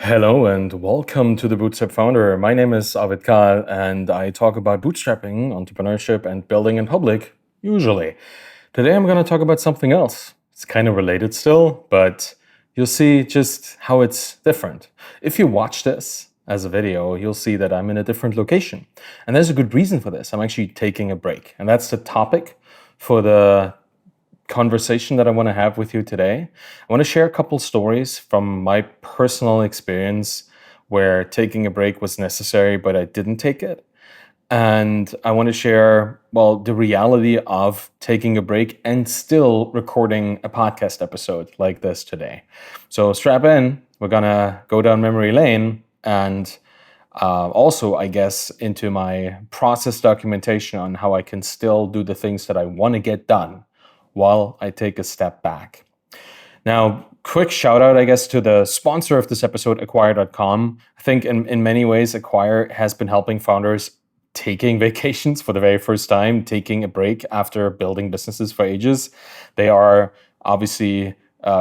Hello and welcome to the Bootstrap Founder. My name is Avid Kal and I talk about bootstrapping, entrepreneurship, and building in public, usually. Today I'm going to talk about something else. It's kind of related still, but you'll see just how it's different. If you watch this as a video, you'll see that I'm in a different location. And there's a good reason for this. I'm actually taking a break. And that's the topic for the conversation that I want to have with you today. I want to share a couple stories from my personal experience where taking a break was necessary, but I didn't take it. And I want to share, well, the reality of taking a break and still recording a podcast episode like this today. So strap in, we're going to go down memory lane and also, I guess, into my process documentation on how I can still do the things that I want to get done while I take a step back. Now, quick shout out, I guess, to the sponsor of this episode, acquire.com. I think in many ways, Acquire has been helping founders taking vacations for the very first time, taking a break after building businesses for ages. They are obviously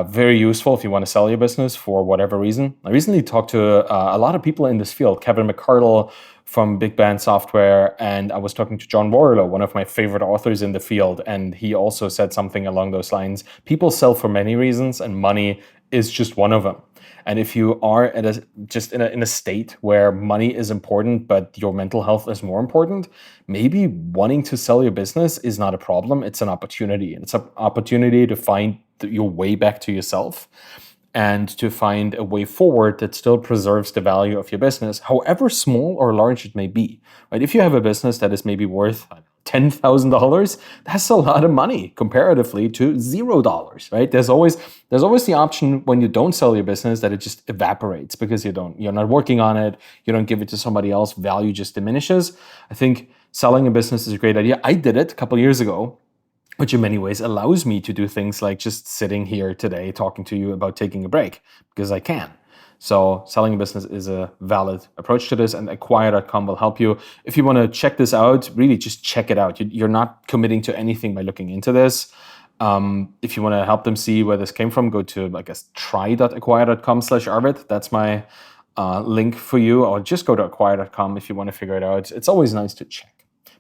very useful if you want to sell your business for whatever reason. I recently talked to a lot of people in this field, Kevin McCardle from Big Band Software, and I was talking to John Warrilow, one of my favorite authors in the field, and he also said something along those lines. People sell for many reasons, and money is just one of them. And if you are in a state where money is important, but your mental health is more important, maybe wanting to sell your business is not a problem. It's an opportunity. It's an opportunity to find your way back to yourself and to find a way forward that still preserves the value of your business, however small or large it may be. Right? If you have a business that is maybe worth $10,000, that's a lot of money comparatively to $0, right? There's always the option when you don't sell your business that it just evaporates because you're not working on it, you don't give it to somebody else, value just diminishes. I think selling a business is a great idea. I did it a couple of years ago, which in many ways allows me to do things like just sitting here today talking to you about taking a break because I can. So selling a business is a valid approach to this, and acquire.com will help you. If you want to check this out, really just check it out. You're not committing to anything by looking into this. If you want to help them see where this came from, go to, I guess, try.acquire.com/Arvid. That's my link for you, or just go to acquire.com if you want to figure it out. It's always nice to check.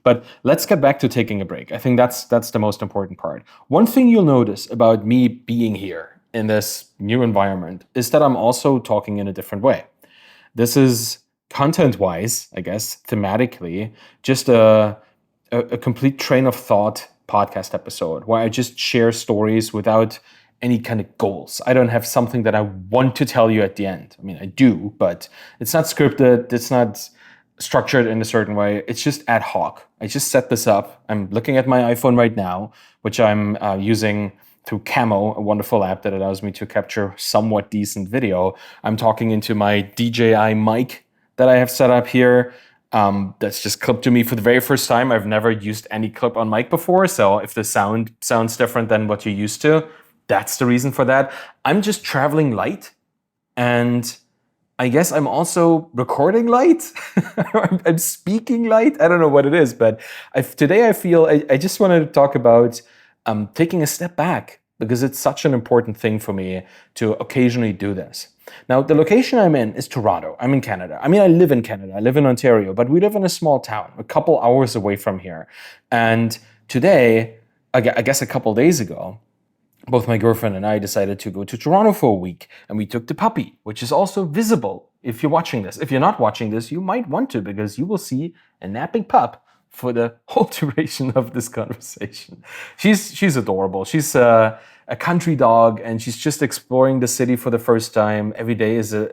But let's get back to taking a break. I think that's the most important part. One thing you'll notice about me being here in this new environment is that I'm also talking in a different way. This is content-wise, I guess, thematically, just a complete train of thought podcast episode where I just share stories without any kind of goals. I don't have something that I want to tell you at the end. I mean, I do, but it's not scripted. It's not structured in a certain way. It's just ad hoc. I just set this up. I'm looking at my iPhone right now, which I'm using through Camo, a wonderful app that allows me to capture somewhat decent video. I'm talking into my DJI mic that I have set up here. That's just clipped to me for the very first time. I've never used any clip-on mic before, so if the sound sounds different than what you're used to, that's the reason for that. I'm just traveling light, and I guess I'm also recording light. I'm speaking light. I don't know what it is, but today I feel I just wanted to talk about taking a step back because it's such an important thing for me to occasionally do this. Now, the location I'm in is Toronto. I'm in Canada. I mean, I live in Canada. I live in Ontario, but we live in a small town, a couple hours away from here. And today, I guess a couple days ago, both my girlfriend and I decided to go to Toronto for a week, and we took the puppy, which is also visible if you're watching this. If you're not watching this, you might want to, because you will see a napping pup for the whole duration of this conversation. She's adorable. She's a country dog, and she's just exploring the city for the first time. Every day is a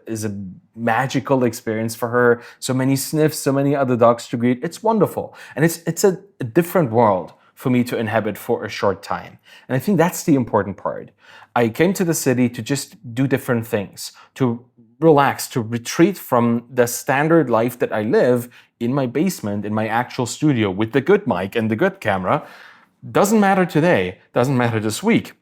magical experience for her. So many sniffs, so many other dogs to greet. It's wonderful, and it's a different world for me to inhabit for a short time. And I think that's the important part. I came to the city to just do different things, to relax, to retreat from the standard life that I live in my basement, in my actual studio with the good mic and the good camera. Doesn't matter today, doesn't matter this week.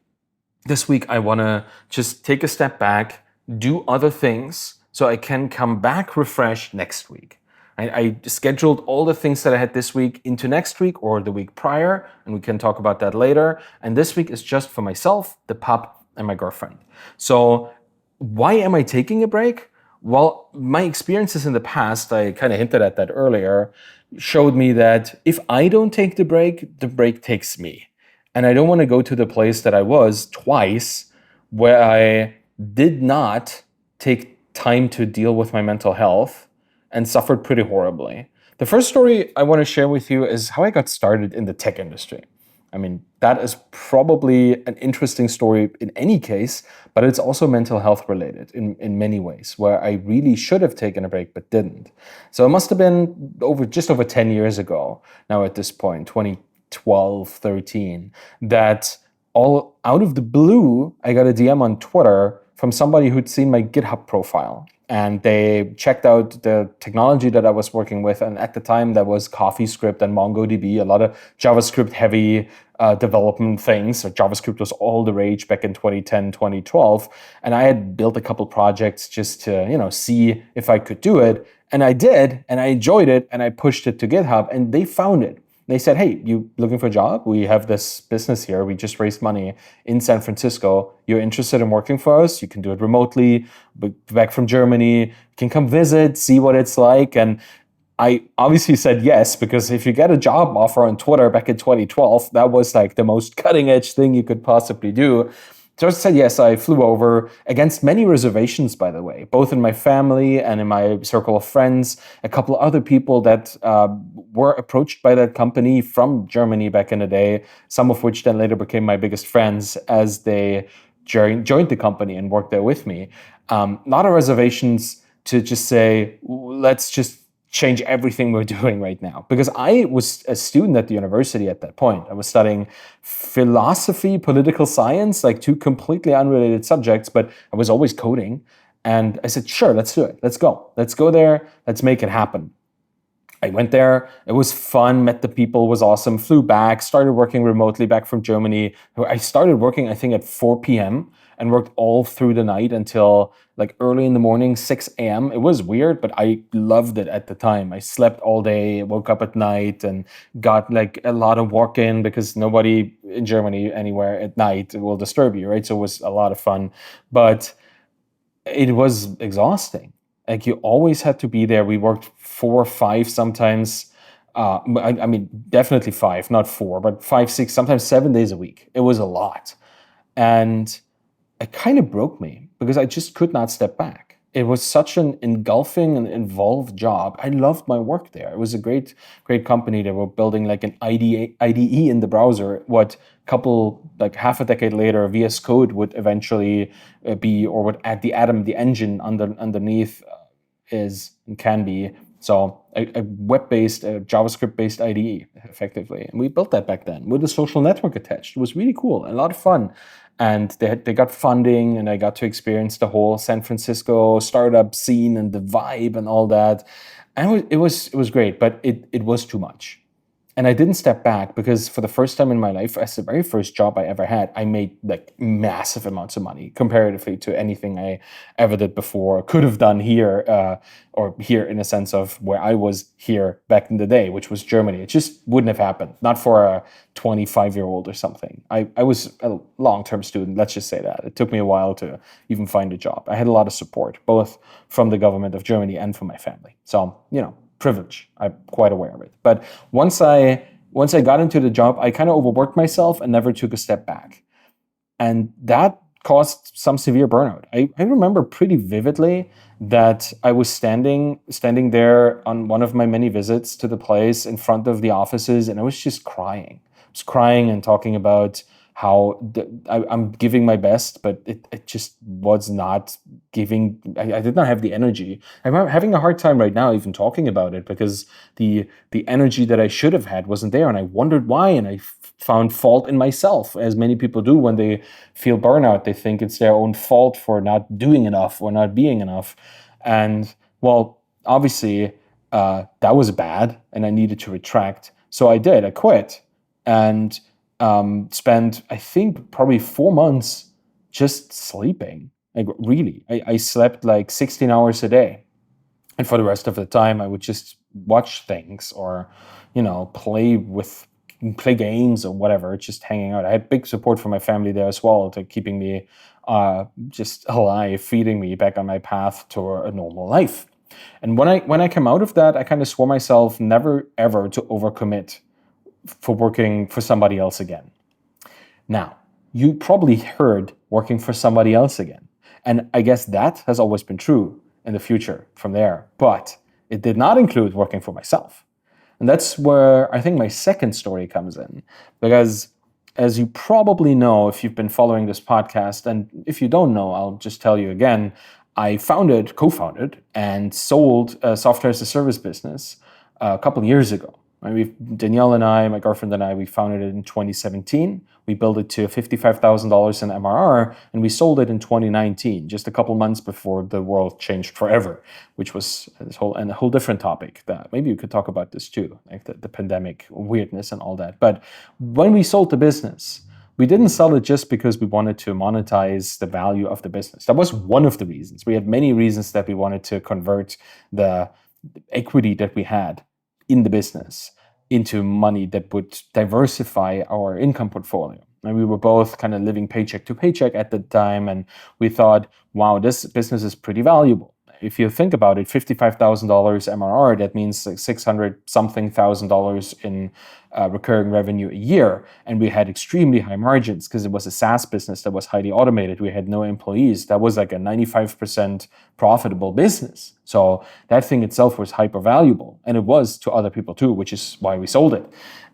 This week I wanna just take a step back, do other things so I can come back refreshed next week. I scheduled all the things that I had this week into next week or the week prior, and we can talk about that later. And this week is just for myself, the pup, and my girlfriend. So why am I taking a break? Well, my experiences in the past, I kind of hinted at that earlier, showed me that if I don't take the break takes me. And I don't want to go to the place that I was twice where I did not take time to deal with my mental health and suffered pretty horribly. The first story I want to share with you is how I got started in the tech industry. I mean, that is probably an interesting story in any case, but it's also mental health related in many ways, where I really should have taken a break but didn't. So it must have been just over 10 years ago now at this point, 2012, 13, that all out of the blue, I got a DM on Twitter from somebody who'd seen my GitHub profile. And they checked out the technology that I was working with. And at the time, that was CoffeeScript and MongoDB, a lot of JavaScript heavy development things. So JavaScript was all the rage back in 2010, 2012. And I had built a couple projects just to, see if I could do it. And I did, and I enjoyed it, and I pushed it to GitHub, and they found it. They said, "Hey, you looking for a job? We have this business here. We just raised money in San Francisco. You're interested in working for us? You can do it remotely, but back from Germany. You can come visit, see what it's like." And I obviously said yes, because if you get a job offer on Twitter back in 2012, that was like the most cutting edge thing you could possibly do. So I said yes. I flew over against many reservations, by the way, both in my family and in my circle of friends. A couple of other people that were approached by that company from Germany back in the day, some of which then later became my biggest friends as they joined the company and worked there with me. A lot of reservations to just say, let's just change everything we're doing right now. Because I was a student at the university at that point. I was studying philosophy, political science, like two completely unrelated subjects, but I was always coding. And I said, sure, let's do it. Let's go. Let's go there. Let's make it happen. I went there. It was fun, met the people, was awesome, flew back, started working remotely back from Germany. I started working, I think, at 4 p.m. and worked all through the night until like early in the morning, 6 a.m. It was weird, but I loved it at the time. I slept all day, woke up at night, and got like a lot of work in because nobody in Germany anywhere at night will disturb you, right? So it was a lot of fun. But it was exhausting. Like you always had to be there. We worked 4 or 5 sometimes. I mean, definitely 5, not 4, but 5, 6, sometimes 7 days a week. It was a lot. And it kind of broke me because I just could not step back. It was such an engulfing and involved job. I loved my work there. It was a great, great company. They were building like an IDE in the browser. What couple like half a decade later, VS Code would eventually be, or would add the Atom, the engine underneath is and can be. So a web-based, JavaScript-based IDE, effectively. And we built that back then with a social network attached. It was really cool and a lot of fun. And they got funding, and I got to experience the whole San Francisco startup scene and the vibe and all that. And it was great, but it was too much. And I didn't step back because for the first time in my life, as the very first job I ever had, I made like massive amounts of money comparatively to anything I ever did before, could have done here, or here in a sense of where I was here back in the day, which was Germany. It just wouldn't have happened, not for a 25-year-old or something. I was a long-term student, let's just say that. It took me a while to even find a job. I had a lot of support, both from the government of Germany and from my family. So, privilege. I'm quite aware of it. But once I got into the job, I kind of overworked myself and never took a step back. And that caused some severe burnout. I remember pretty vividly that I was standing there on one of my many visits to the place in front of the offices, and I was just crying. I was crying and talking about how I'm giving my best, but it just was not giving. I did not have the energy. I'm having a hard time right now even talking about it because the energy that I should have had wasn't there, and I wondered why, and I found fault in myself, as many people do when they feel burnout. They think it's their own fault for not doing enough or not being enough, and well, obviously that was bad, and I needed to retract. So I did. I quit, and spent, I think, probably 4 months just sleeping. Like, really, I slept like 16 hours a day. And for the rest of the time, I would just watch things or, play with play games or whatever, just hanging out. I had big support from my family there as well, to keeping me just alive, feeding me back on my path to a normal life. And when I came out of that, I kind of swore myself never ever to overcommit for working for somebody else again. Now, you probably heard working for somebody else again. And I guess that has always been true in the future from there. But it did not include working for myself. And that's where I think my second story comes in. Because as you probably know, if you've been following this podcast, and if you don't know, I'll just tell you again, I co-founded, and sold a software as a service business a couple of years ago. Danielle and I, my girlfriend and I, we founded it in 2017. We built it to $55,000 in MRR, and we sold it in 2019, just a couple months before the world changed forever, which was a whole different topic. That maybe you could talk about this too, like the pandemic weirdness and all that. But when we sold the business, we didn't sell it just because we wanted to monetize the value of the business. That was one of the reasons. We had many reasons that we wanted to convert the equity that we had in the business into money that would diversify our income portfolio. And we were both kind of living paycheck to paycheck at the time, and we thought, wow, this business is pretty valuable. If you think about it, $55,000 MRR, that means like 600 something thousand dollars in recurring revenue a year. And we had extremely high margins because it was a SaaS business that was highly automated. We had no employees. That was like a 95% profitable business. So that thing itself was hyper valuable. And it was to other people too, which is why we sold it.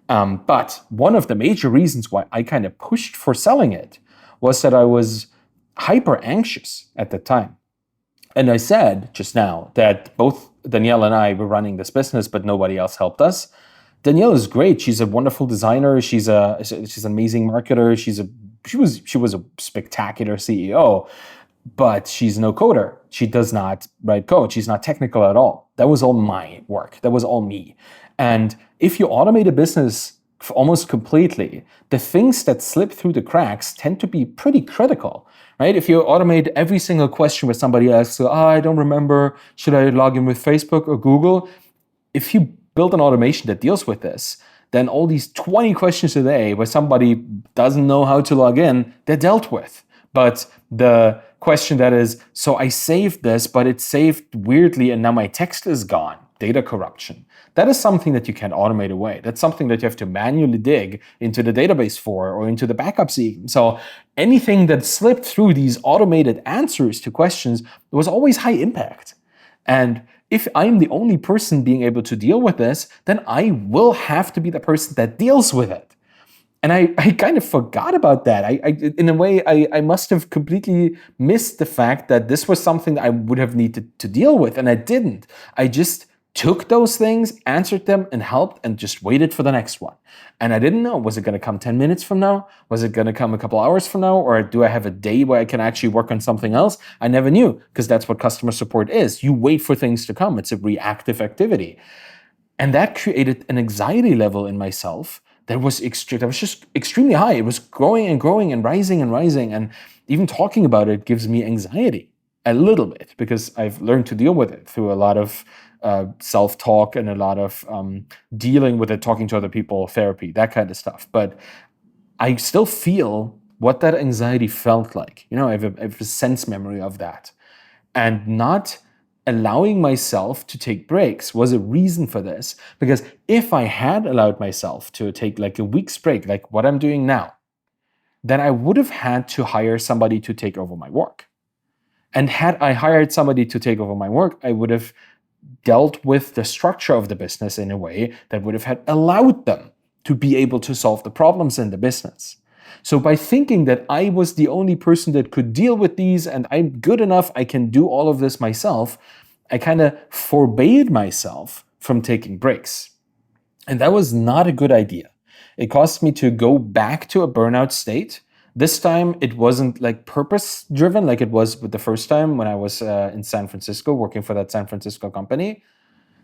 But one of the major reasons why I kind of pushed for selling it was that I was hyper anxious at the time. And I said just now that both Danielle and I were running this business, but nobody else helped us. Danielle is great. She's a wonderful designer. She's an amazing marketer. She was a spectacular CEO, but she's no coder. She does not write code. She's not technical at all. That was all my work. That was all me. And if you automate a business almost completely, the things that slip through the cracks tend to be pretty critical. Right? If you automate every single question where somebody asks, I don't remember, should I log in with Facebook or Google? If you build an automation that deals with this, then all these 20 questions a day where somebody doesn't know how to log in, they're dealt with. But the question that is, so I saved this, but it saved weirdly and now my text is gone, data corruption. That is something that you can't automate away. That's something that you have to manually dig into the database for or into the backups even. So anything that slipped through these automated answers to questions was always high impact. And if I'm the only person being able to deal with this, then I will have to be the person that deals with it. And I kind of forgot about that. In a way, I must have completely missed the fact that this was something that I would have needed to deal with, and I didn't. I just took those things, answered them, and helped, and just waited for the next one. And I didn't know, was it going to come 10 minutes from now? Was it going to come a couple hours from now? Or do I have a day where I can actually work on something else? I never knew, because that's what customer support is. You wait for things to come. It's a reactive activity. And that created an anxiety level in myself that was just extremely high. It was growing and growing and rising and rising. And even talking about it gives me anxiety a little bit, because I've learned to deal with it through a lot of self-talk and a lot of dealing with it, talking to other people, therapy, that kind of stuff. But I still feel what that anxiety felt like. I have a sense memory of that. And not allowing myself to take breaks was a reason for this. Because if I had allowed myself to take like a week's break, like what I'm doing now, then I would have had to hire somebody to take over my work. And had I hired somebody to take over my work, I would have dealt with the structure of the business in a way that would have had allowed them to be able to solve the problems in the business. So by thinking that I was the only person that could deal with these and I'm good enough, I can do all of this myself, I kind of forbade myself from taking breaks. And that was not a good idea. It caused me to go back to a burnout state. This time, it wasn't like purpose-driven like it was with the first time when I was in San Francisco working for that San Francisco company.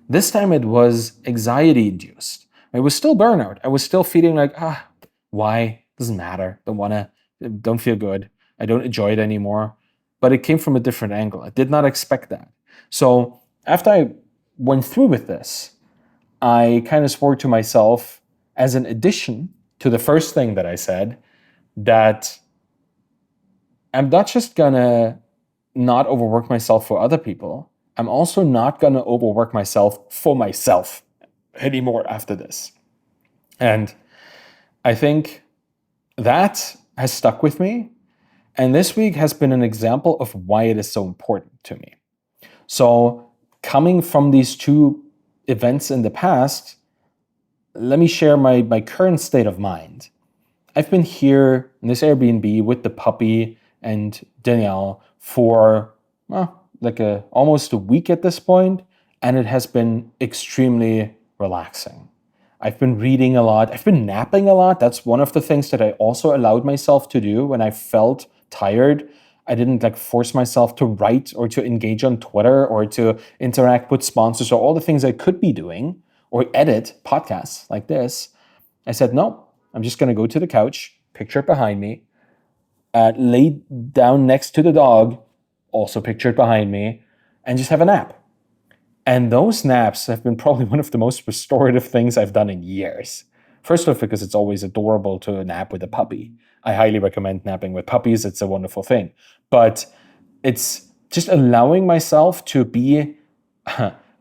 This time, it was anxiety-induced. It was still burnout. I was still feeling like, why? Doesn't matter. Don't feel good. I don't enjoy it anymore. But it came from a different angle. I did not expect that. So after I went through with this, I kind of swore to myself, as an addition to the first thing that I said, that I'm not just gonna not overwork myself for other people, I'm also not gonna overwork myself for myself anymore after this. And I think that has stuck with me. And this week has been an example of why it is so important to me. So, coming from these two events in the past, let me share my current state of mind. I've been here in this Airbnb with the puppy and Danielle for almost a week at this point, and it has been extremely relaxing. I've been reading a lot. I've been napping a lot. That's one of the things that I also allowed myself to do when I felt tired. I didn't force myself to write or to engage on Twitter or to interact with sponsors or all the things I could be doing or edit podcasts like this. I said, no, I'm just going to go to the couch, picture it behind me, lay down next to the dog, also pictured behind me, and just have a nap. And those naps have been probably one of the most restorative things I've done in years. First off, because it's always adorable to nap with a puppy. I highly recommend napping with puppies. It's a wonderful thing. But it's just allowing myself to be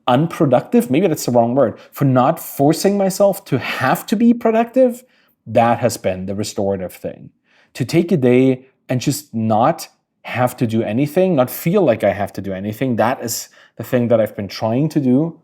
unproductive. Maybe that's the wrong word. For not forcing myself to have to be productive. That has been the restorative thing. To take a day and just not have to do anything, not feel like I have to do anything. That is the thing that I've been trying to do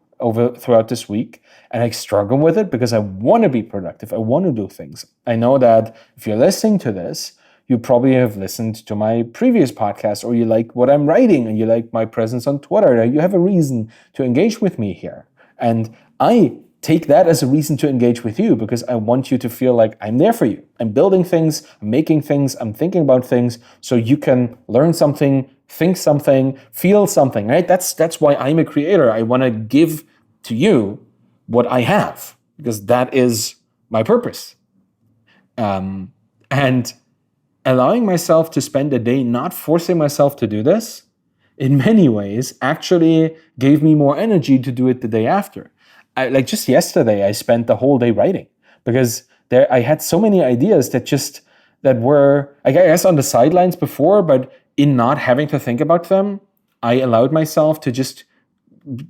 throughout this week. And I struggle with it because I want to be productive. I want to do things. I know that if you're listening to this, you probably have listened to my previous podcast, or you like what I'm writing and you like my presence on Twitter. You have a reason to engage with me here. And I take that as a reason to engage with you because I want you to feel like I'm there for you. I'm building things, I'm making things, I'm thinking about things so you can learn something, think something, feel something, right? That's why I'm a creator. I want to give to you what I have because that is my purpose. And allowing myself to spend a day not forcing myself to do this, in many ways, actually gave me more energy to do it the day after. Just yesterday, I spent the whole day writing because I had so many ideas that were, I guess, on the sidelines before, but in not having to think about them, I allowed myself to just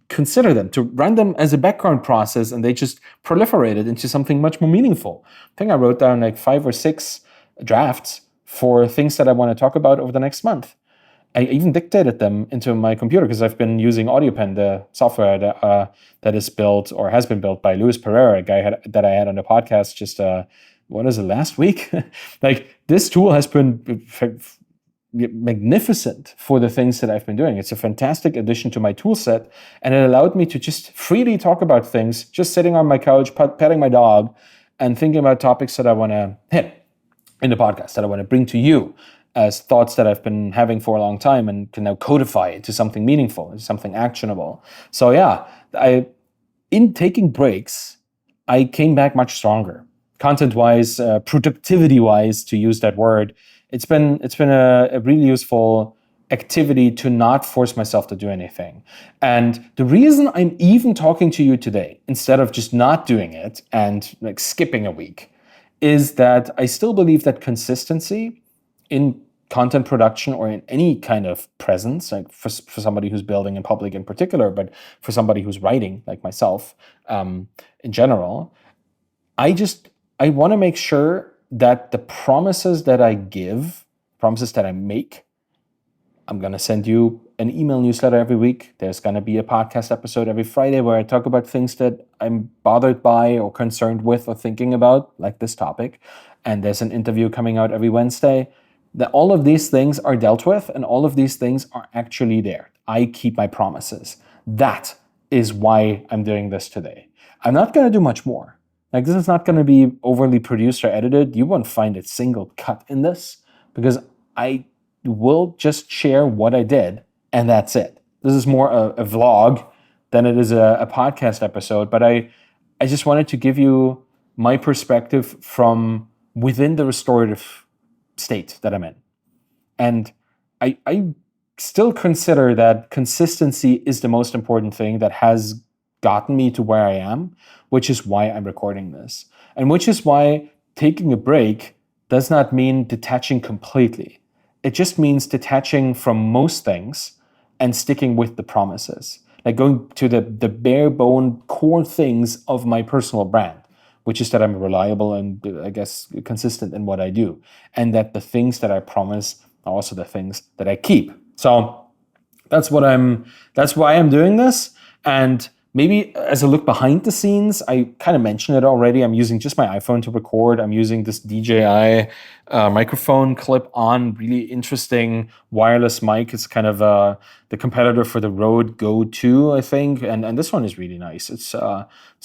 consider them, to run them as a background process, and they just proliferated into something much more meaningful. I think I wrote down 5 or 6 drafts for things that I want to talk about over the next month. I even dictated them into my computer because I've been using AudioPen, the software that is built or has been built by Luis Pereira, a guy that I had on the podcast just, last week? This tool has been magnificent for the things that I've been doing. It's a fantastic addition to my tool set, and it allowed me to just freely talk about things, just sitting on my couch, petting my dog, and thinking about topics that I want to hit in the podcast, that I want to bring to you as thoughts that I've been having for a long time and can now codify it to something meaningful, something actionable. So yeah, in taking breaks, I came back much stronger. Content-wise, productivity-wise, to use that word, it's been a really useful activity to not force myself to do anything. And the reason I'm even talking to you today, instead of just not doing it and skipping a week, is that I still believe that consistency in content production or in any kind of presence, for somebody who's building in public in particular, but for somebody who's writing like myself in general, I want to make sure that the promises that I give, promises that I make, I'm going to send you an email newsletter every week. There's going to be a podcast episode every Friday where I talk about things that I'm bothered by or concerned with or thinking about, like this topic. And there's an interview coming out every Wednesday. That all of these things are dealt with and all of these things are actually there. I keep my promises. That is why I'm doing this today. I'm not going to do much more. This is not going to be overly produced or edited. You won't find a single cut in this because I will just share what I did and that's it. This is more a vlog than it is a podcast episode, but I just wanted to give you my perspective from within the restorative state that I'm in. And I still consider that consistency is the most important thing that has gotten me to where I am, which is why I'm recording this. And which is why taking a break does not mean detaching completely. It just means detaching from most things and sticking with the promises. Like going to the bare bone core things of my personal brand, which is that I'm reliable and I guess consistent in what I do. And that the things that I promise are also the things that I keep. So that's why I'm doing this. And maybe as a look behind the scenes, I kind of mentioned it already. I'm using just my iPhone to record. I'm using this DJI microphone clip on, really interesting wireless mic. It's kind of the competitor for the Rode Go 2, I think. And this one is really nice. It's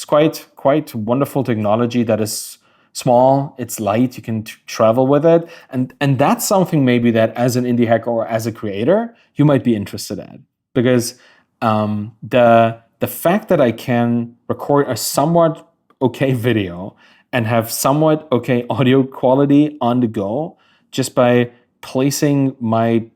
quite wonderful technology that is small, it's light, you can travel with it. And that's something maybe that as an indie hacker or as a creator, you might be interested in. Because the fact that I can record a somewhat okay video and have somewhat okay audio quality on the go just by placing my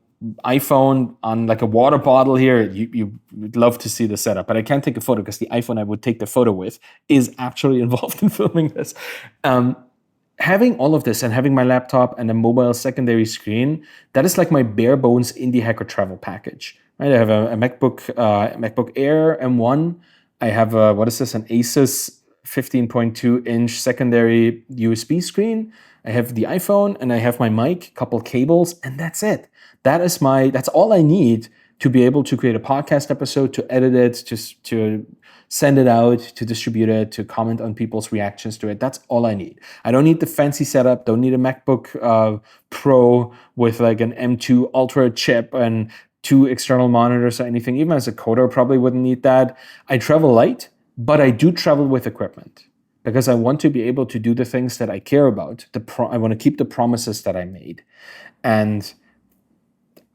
iPhone on like a water bottle here, you would love to see the setup, but I can't take a photo because the iPhone I would take the photo with is actually involved in filming this. Having all of this and having my laptop and a mobile secondary screen, that is like my bare bones indie hacker travel package. Right? I have a MacBook Air M1. I have what is this? An Asus 15.2 inch secondary USB screen. I have the iPhone and I have my mic, couple cables, and that's it. That's all I need to be able to create a podcast episode, to edit it, to send it out, to distribute it, to comment on people's reactions to it. That's all I need. I don't need the fancy setup. Don't need a MacBook Pro with like an M2 Ultra chip and 2 external monitors or anything. Even as a coder, probably wouldn't need that. I travel light, but I do travel with equipment because I want to be able to do the things that I care about. I want to keep the promises that I made. And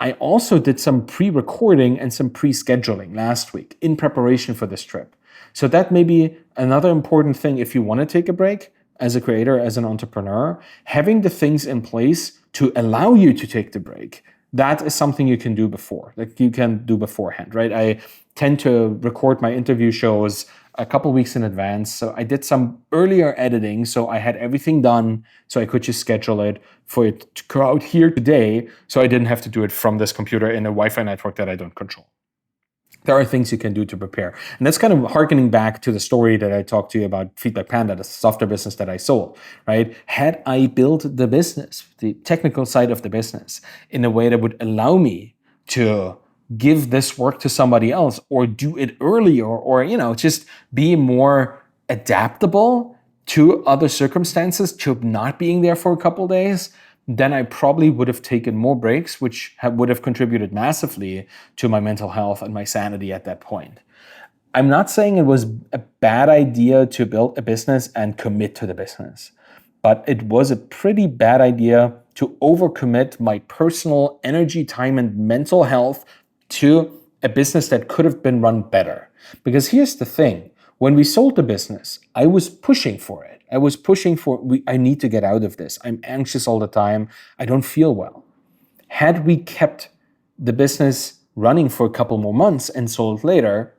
I also did some pre-recording and some pre-scheduling last week in preparation for this trip. So that may be another important thing if you want to take a break as a creator, as an entrepreneur, having the things in place to allow you to take the break. That is something you can do beforehand, right? I tend to record my interview shows a couple weeks in advance. So I did some earlier editing, so I had everything done, so I could just schedule it for it to go out here today, so I didn't have to do it from this computer in a Wi-Fi network that I don't control. There are things you can do to prepare. And that's kind of harkening back to the story that I talked to you about Feedback Panda, the software business that I sold, right? Had I built the business, the technical side of the business, in a way that would allow me to give this work to somebody else or do it earlier or just be more adaptable to other circumstances, to not being there for a couple days, then I probably would have taken more breaks, which would have contributed massively to my mental health and my sanity at that point. I'm not saying it was a bad idea to build a business and commit to the business, but it was a pretty bad idea to overcommit my personal energy, time, and mental health to a business that could have been run better. Because here's the thing. When we sold the business, I was pushing for it. I need to get out of this. I'm anxious all the time. I don't feel well. Had we kept the business running for a couple more months and sold later,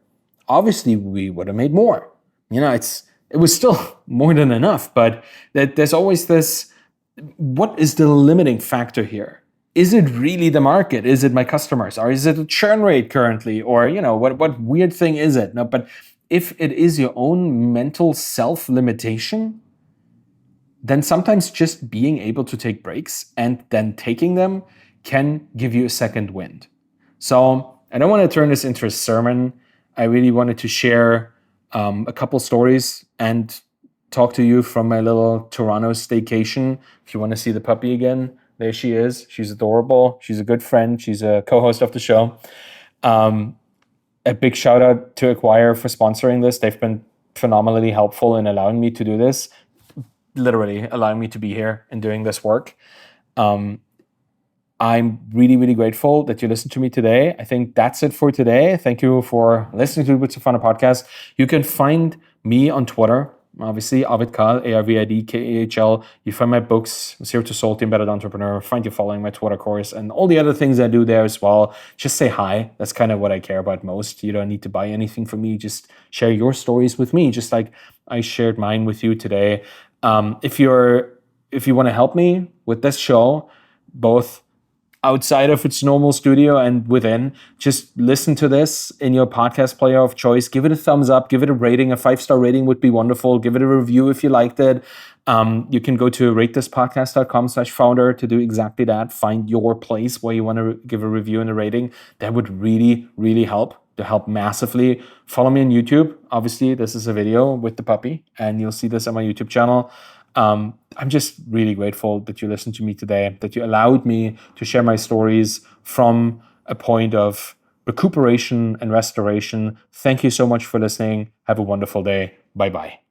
obviously we would have made more. It was still more than enough, but there's always this, what is the limiting factor here? Is it really the market? Is it my customers? Or is it a churn rate currently? Or, what weird thing is it? No, but if it is your own mental self-limitation, then sometimes just being able to take breaks and then taking them can give you a second wind. So I don't want to turn this into a sermon. I really wanted to share a couple stories and talk to you from my little Toronto staycation. If you want to see the puppy again, there she is. She's adorable. She's a good friend. She's a co-host of the show. A big shout out to Acquire for sponsoring this. They've been phenomenally helpful in allowing me to do this, literally allowing me to be here and doing this work. I'm really, really grateful that you listened to me today. I think that's it for today. Thank you for listening to the Boots of Fun podcast. You can find me on Twitter, obviously, Arvid Kahl, ARVIDKAHL. You find my books, Zero to Soul, The Embedded Entrepreneur. Find you following my Twitter course and all the other things I do there as well. Just say hi. That's kind of what I care about most. You don't need to buy anything from me. Just share your stories with me, just like I shared mine with you today. If you want to help me with this show, both outside of its normal studio and within, just listen to this in your podcast player of choice. Give it a thumbs up, give it a rating. A 5-star rating would be wonderful. Give it a review if you liked it. You can go to ratethispodcast.com/founder to do exactly that. Find your place where you want to give a review and a rating. That would really, really help. To help massively. Follow me on YouTube. Obviously, this is a video with the puppy, and you'll see this on my YouTube channel. I'm just really grateful that you listened to me today, that you allowed me to share my stories from a point of recuperation and restoration. Thank you so much for listening. Have a wonderful day. Bye-bye.